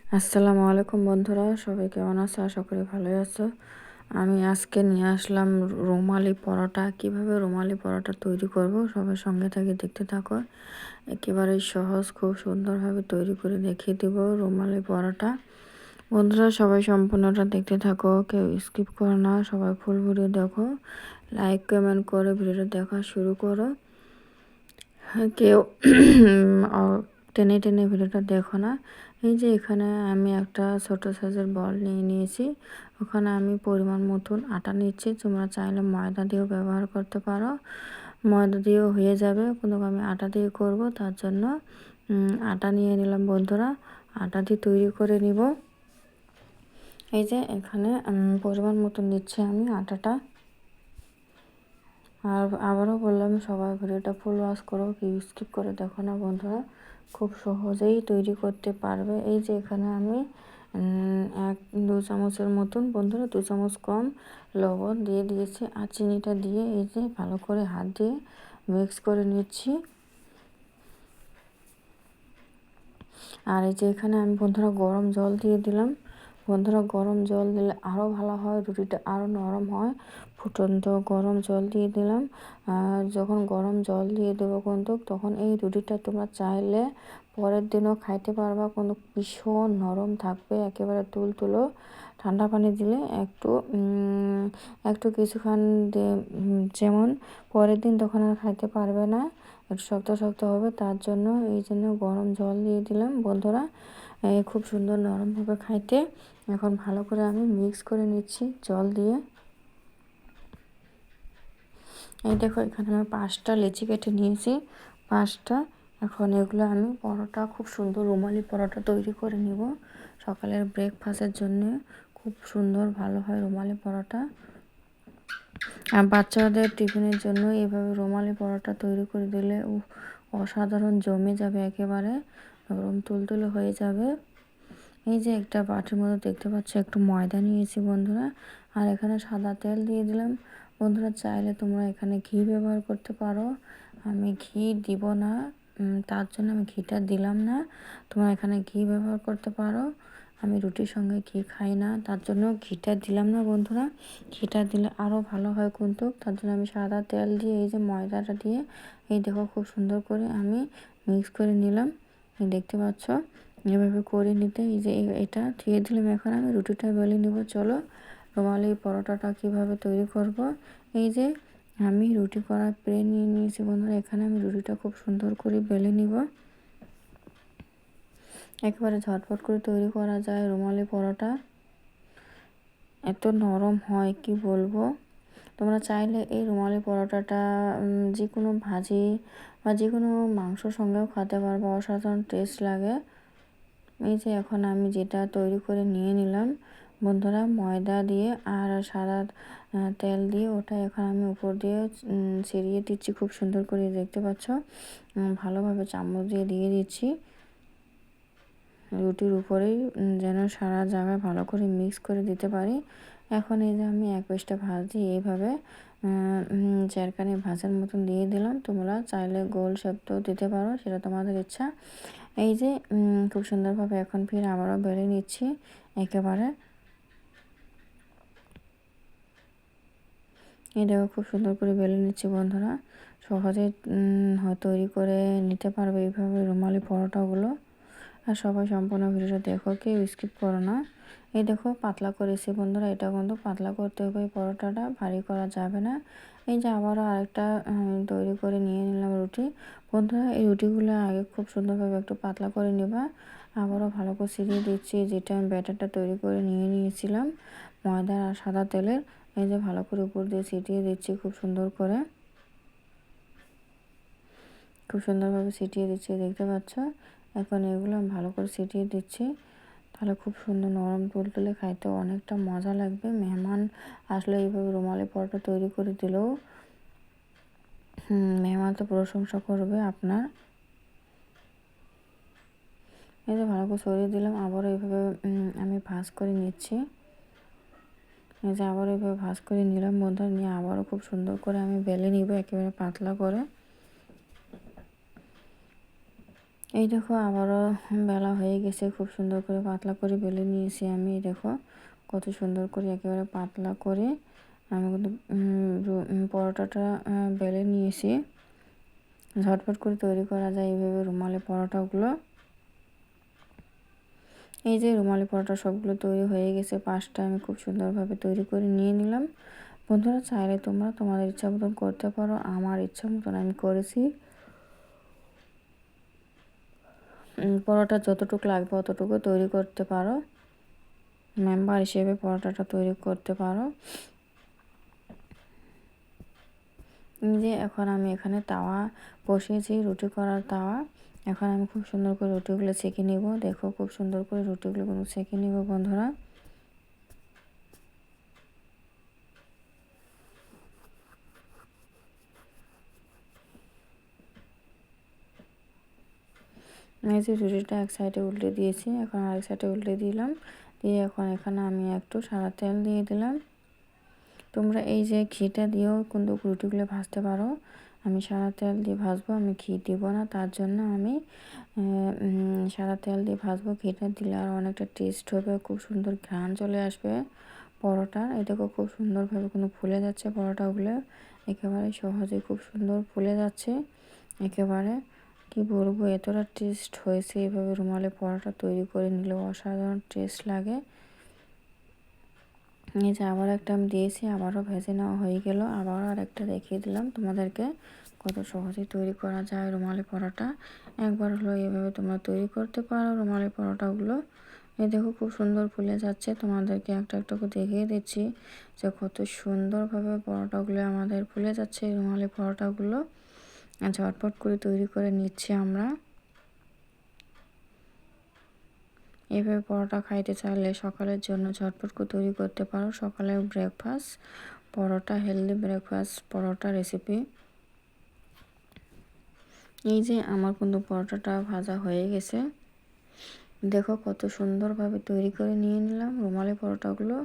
আসসালামু আলাইকুম বন্ধুরা, সবাই কেমন আছো? আশা করি ভালোই আছো। আমি আজকে নিয়ে আসলাম রুমালি পরোটা। কিভাবে রুমালি পরোটা তৈরি করব সবার সঙ্গে থেকে দেখতে থাকো। একেবারেই সহজ, খুব সুন্দরভাবে তৈরি করে দেখিয়ে দেব রুমালি পরোটা। বন্ধুরা সবাই সম্পূর্ণটা দেখতে থাকো, কেউ স্কিপ করো না, সবাই ফুল ভিডিও দেখো, লাইক কমেন্ট করে ভিডিওটা দেখা শুরু করো। কেউ টেনে টেনে ভিডিওটা দেখো না। এই যে এখানে আমি একটা ছোট সাইজের বল নিয়ে নিয়েছি। ওখানে আমি পরিমাণ মতন আটা নিচ্ছি। তোমরা চাইলে ময়দা দিয়েও ব্যবহার করতে পারো, ময়দা দিয়েও হয়ে যাবে, কিন্তু আমি আটা দিয়ে করব। তার জন্য আটা নিয়ে নিলাম বন্ধুরা। আটা দিয়ে তৈরি করে নিব। এই যে এখানে পরিমাণ মতন দিচ্ছি আমি আটাটা। আর আবারও বললাম, সবাই ভিডিওটা ফুল ওয়াচ করো, কি স্কিপ করে দেখো না বন্ধুরা। খুব সহজেই তৈরি করতে পারবে। এই যে এখানে আমি 1-2 চামচের মতন বন্ধুরা, 2 চামচ কম লবণ দিয়ে দিয়েছি। আর চিনিটা দিয়ে এই যে ভালো করে হাত দিয়ে মিক্স করে নিচ্ছি। আর এই যে এখানে আমি বন্ধুরা গরম জল দিয়ে দিলাম। বন্ধুরা গরম জল দিলে আরও ভালো হয়, রুটিটা আরও নরম হয়। ফুটন্ত গরম জল দিয়ে দিলাম। আর যখন গরম জল দিয়ে দেবো কিন্তু তখন এই রুটিটা তোমরা চাইলে পরের দিনও খাইতে পারবা, কিন্তু ভীষণ নরম থাকবে, একেবারে তুলতুলো। ঠান্ডা পানি দিলে একটু একটু কিছুক্ষণ যেমন পরের দিন তখন আর খাইতে পারবে না, একটু শক্ত শক্ত হবে। তার জন্য এই জন্য গরম জল দিয়ে দিলাম বন্ধুরা। খুব সুন্দর নরম হবে খাইতে। এখন ভালো করে আমি মিক্স করে নিচ্ছি জল দিয়ে। এই দেখো এখানে আমি 5টা লেচি কেটে নিয়েছি, 5টা। এখন এগুলো আমি পরোটা, খুব সুন্দর রুমালি পরোটা তৈরি করে নিব সকালের ব্রেকফাস্টের জন্য। খুব সুন্দর ভালো হয় রুমালি পরোটা। আর বাচ্চাদের টিফিনের জন্য এইভাবে রুমালি পরোটা তৈরি করে দিলে অসাধারণ জমে যাবে, একেবারে নরম তুলতুলে হয়ে যাবে। এই যে একটা বাটির মধ্যে দেখতে পাচ্ছ একটু ময়দা নিয়েছি বন্ধুরা। আর এখানে সাদা তেল দিয়ে দিলাম বন্ধুরা। চাইলে তোমরা এখানে ঘি ব্যবহার করতে পারো, আমি ঘি দিব না, তার জন্য আমি ঘিটা দিলাম না। তোমরা এখানে ঘি ব্যবহার করতে পারো। আমি রুটির সঙ্গে ঘি খাই না, তার জন্য ঘিটা দিলাম না বন্ধুরা। ঘিটা দিলে আরও ভালো হয় কিন্তু, তার জন্য আমি সাদা তেল দিয়ে এই যে ময়দাটা দিয়ে এই দেখো খুব সুন্দর করে আমি মিক্স করে নিলাম। দেখতে পাচ্ছ এভাবে করে নিতে। এই যে এটা দিয়ে দিলাম। এখন আমি রুটিটা বেলে নিব। চলো রুমালি পরোটাটা কিভাবে তৈরি করব। এই যে আমি রুটি করার প্লেন নিয়ে নিয়েছি বন্ধুরা। এখানে আমি রুটিটা খুব সুন্দর করে বেলে নিব। একেবারে ঝটপট করে তৈরি করা যায় রুমালি পরোটা, এত নরম হয় কি বলবো। তোমরা চাইলে এই রুমালি পরোটাটা যে কোনো ভাজি বা যে কোনো মাংসর সঙ্গেও খেতে পারবে, অসাধারণ টেস্ট লাগে। এই যে এখন আমি যেটা তৈরি করে নিয়ে নিলাম বন্ধুরা, ময়দা দিয়ে আর সাদা তেল দিয়ে, ওটা এখন আমি উপর দিয়ে ছিটিয়ে দিচ্ছি খুব সুন্দর করে, দেখতে পাচ্ছ। ভালোভাবে চামচ দিয়ে দিয়ে দিচ্ছি রুটির উপরেই, যেন সারা জায়গায় ভালো করে মিক্স করে দিতে পারি। এখন এই যে আমি এক পিসটা ভাজি এইভাবে চারখানি ভাজার মতন দিয়ে দিলাম। তোমরা চাইলে গোল শেপটাও দিতে পারো, সেটা তোমাদের ইচ্ছা। এই যে খুব সুন্দরভাবে এখন ফির আবারও বেলে নিচ্ছি একেবারে। এটাও খুব সুন্দর করে বেলে নিচ্ছি বন্ধুরা। সহজে তৈরি করে নিতে পারবে এইভাবে রুমালি পরোটাগুলো। আর সবাই সম্পূর্ণ ভিডিওটা দেখো, কেউ স্কিপ করো না। এই দেখো পাতলা করেছি বন্ধুরা, এটা কিন্তু পাতলা করতে হবে, পরোটাটা ভারী করা যাবে না। এই যে আবারও আরেকটা তৈরি করে নিয়ে নিলাম রুটি বন্ধুরা। এই রুটিগুলো আগে খুব সুন্দরভাবে একটু পাতলা করে নেবা। আবারও ভালো করে ছিটিয়ে দিচ্ছি যেটা আমি ব্যাটারটা তৈরি করে নিয়ে নিয়েছিলাম ময়দা আর সাদা তেলের। এই যে ভালো করে উপর দিয়ে ছিটিয়ে দিচ্ছি খুব সুন্দর করে, খুব সুন্দরভাবে ছিটিয়ে দিচ্ছি, দেখতে পাচ্ছ। এখন এগুলো আমি ভালো করে ছিটিয়ে দিচ্ছি, তাহলে খুব সুন্দর নরম তুলতুলে খাইতে অনেকটা মজা লাগবে। মেহমান আসলে এইভাবে রুমালি পরোটা তৈরি করে দিলেও মেহমান তো প্রশংসা করবে আপনার। এই যে ভালো করে ছড়িয়ে দিলাম। আবারও এইভাবে আমি ভাঁজ করে নিচ্ছি। এই যে আবার এইভাবে ভাঁজ করে নিলাম বন্ধুরা, নিয়ে আবারও খুব সুন্দর করে আমি বেলে নিব একেবারে পাতলা করে। এই দেখো আবারও বেলা হয়ে গেছে, খুব সুন্দর করে পাতলা করে বেলে নিয়েছি আমি। দেখো কত সুন্দর করে একেবারে পাতলা করে আমি কিন্তু পরোটাটা বেলে নিয়েছি। ঝটপট করে তৈরি করা যায় এইভাবে রুমালি পরোটাগুলো। এই যে রুমালি পরোটা সবগুলো তৈরি হয়ে গেছে, 5টা আমি খুব সুন্দরভাবে তৈরি করে নিয়ে নিলাম। বন্ধুরা চাইলে তোমরা তোমাদের ইচ্ছা মতন করতে পারো, আমার ইচ্ছা মতন আমি করেছি। পরোটা যতটুকু লাগবে অতটুকু তৈরি করতে পারো, মেম্বার হিসেবে পরোটাটা তৈরি করতে পারো। যে এখন আমি এখানে তাওয়া বসিয়েছি, রুটি করার তাওয়া। এখন আমি খুব সুন্দর করে রুটিগুলো সেঁকে নিব। দেখো খুব সুন্দর করে রুটিগুলো কিন্তু সেঁকে নিব বন্ধুরা। এই যে রুটিটা এক সাইডে উল্টে দিয়েছি, এখন আরেক সাইডে উল্টে দিলাম। দিয়ে এখন এখানে আমি একটু সাদা তেল দিয়ে দিলাম। তোমরা এই যে ঘিটা দিয়েও কিন্তু রুটিগুলো ভাজতে পারো। আমি সাদা তেল দিয়ে ভাজবো, আমি ঘি দিব না, তার জন্য আমি সাদা তেল দিয়ে ভাজবো। ঘিটা দিলে আর অনেকটা টেস্ট হবে, খুব সুন্দর ঘ্রাণ চলে আসবে পরোটা। এই দেখো খুব সুন্দরভাবে কিন্তু ফুলে যাচ্ছে পরোটাগুলো, একেবারে সহজে খুব সুন্দর ফুলে যাচ্ছে একেবারে। কি বলবো, এতটা টেস্ট হয়েছে এভাবে রুমালি পরোটা তৈরি করে নিলেও অসাধারণ টেস্ট লাগে। এই যে আবার একটা আমি দিয়েছি, আবারও ভেজে নেওয়া হয়ে গেল। আবারও আর একটা দেখিয়ে দিলাম তোমাদেরকে কত সহজে তৈরি করা যায় রুমালি পরোটা। একবার হলো এভাবে তোমরা তৈরি করতে পারো রুমালি পরোটাগুলো। এই দেখো খুব সুন্দর ফুলে যাচ্ছে, তোমাদেরকে একটা একটা করে দেখিয়ে দিচ্ছি যে কত সুন্দরভাবে পরোটাগুলো আমাদের ফুলে যাচ্ছে। রুমালি পরোটাগুলো ঝটপট করে তৈরি করে নিচ্ছি আমরা। এভাবে পরোটা খাইতে চাইলে সকালের জন্য ঝটপট করে তৈরি করতে পারো। সকালের ব্রেকফাস্ট পরোটা, হেলদি ব্রেকফাস্ট পরোটা রেসিপি। এই যে আমার কিন্তু পরোটাটা ভাজা হয়ে গেছে। দেখো কত সুন্দরভাবে তৈরি করে নিয়ে নিলাম রুমালি পরোটাগুলো।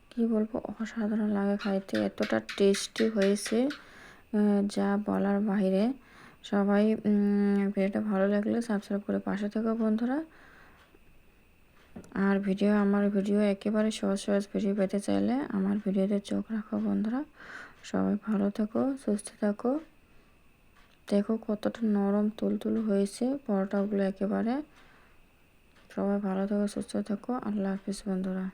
কি বলবো, অসাধারণ লাগে খাইতে, এতটা টেস্টি হয়েছে যা বলার বাইরে। সবাই ভিডিওটা ভালো লাগলে সাবস্ক্রাইব করে পাশে থেকো বন্ধুরা। আর আমার ভিডিও একেবারে সহজ সহজ ভিডিও পেতে চাইলে আমার ভিডিওতে চোখ রাখো বন্ধুরা। সবাই ভালো থেকো, সুস্থ থাকো। দেখো কতটা নরম তুলতুল হয়েছে পরোটাগুলো একেবারে। সবাই ভালো থেকো, সুস্থ থেকো। আল্লাহ হাফিজ বন্ধুরা।